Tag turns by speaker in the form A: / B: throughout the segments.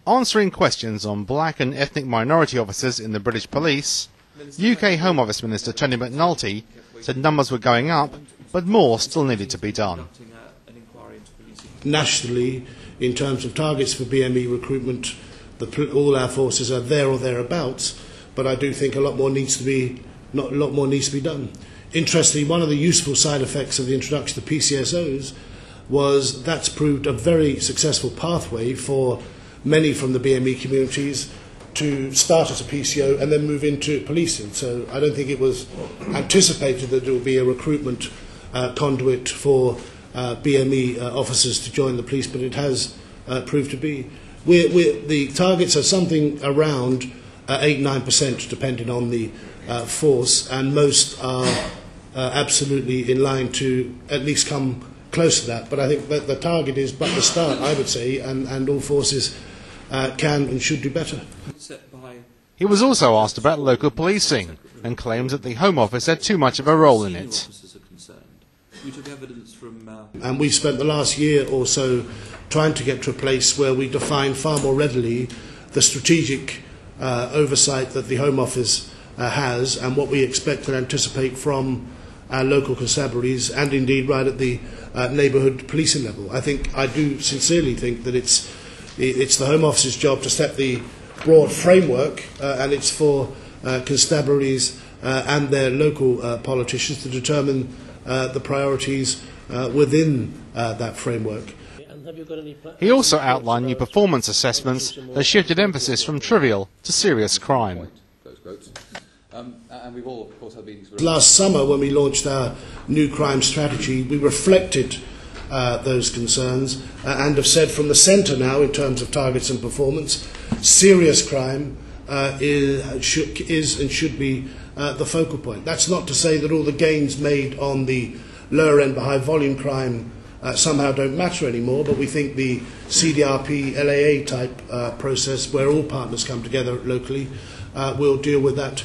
A: Answering questions on black and ethnic minority officers in the British police, UK Home Office Minister Tony McNulty said numbers were going up, but more still needed to be done.
B: Nationally, in terms of targets for BME recruitment, all our forces are there or thereabouts, but I do think a lot more needs to be done. Interestingly, one of the useful side effects of the introduction of PCSOs was that's proved a very successful pathway for many from the BME communities to start as a PCO and then move into policing. So I don't think it was anticipated that there would be a recruitment conduit for BME officers to join the police, but it has proved to be. The targets are something around 8-9%, depending on the force, and most are absolutely in line to at least come close to that. But I think that the target is but the start, I would say, and all forces can and should do better.
A: He was also asked about local policing and claims that the Home Office had too much of a role in it.
B: And we've spent the last year or so trying to get to a place where we define far more readily the strategic oversight that the Home Office has and what we expect and anticipate from our local constabularies and indeed right at the neighbourhood policing level. I do sincerely think that it's the Home Office's job to set the broad framework and it's for constabularies and their local politicians to determine the priorities within that framework.
A: He also outlined new performance assessments that shifted emphasis from trivial to serious crime.
B: Last summer, when we launched our new crime strategy, we reflected those concerns and have said from the centre now, in terms of targets and performance, serious crime is and should be the focal point. That's not to say that all the gains made on the lower end but high volume crime somehow don't matter anymore, but we think the CDRP, LAA type process, where all partners come together locally, will deal with that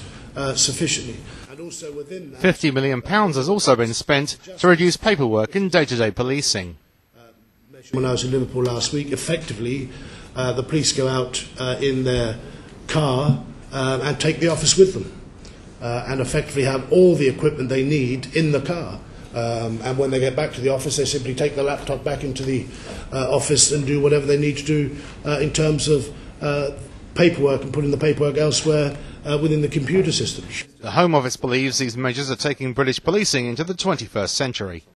B: sufficiently. And also within that,
A: £50 million has also been spent to reduce paperwork in day-to-day policing.
B: When I was in Liverpool last week, effectively the police go out in their car and take the office with them and effectively have all the equipment they need in the car. And when they get back to the office, they simply take the laptop back into the office and do whatever they need to do in terms of paperwork and putting the paperwork elsewhere within the computer system.
A: The Home Office believes these measures are taking British policing into the 21st century.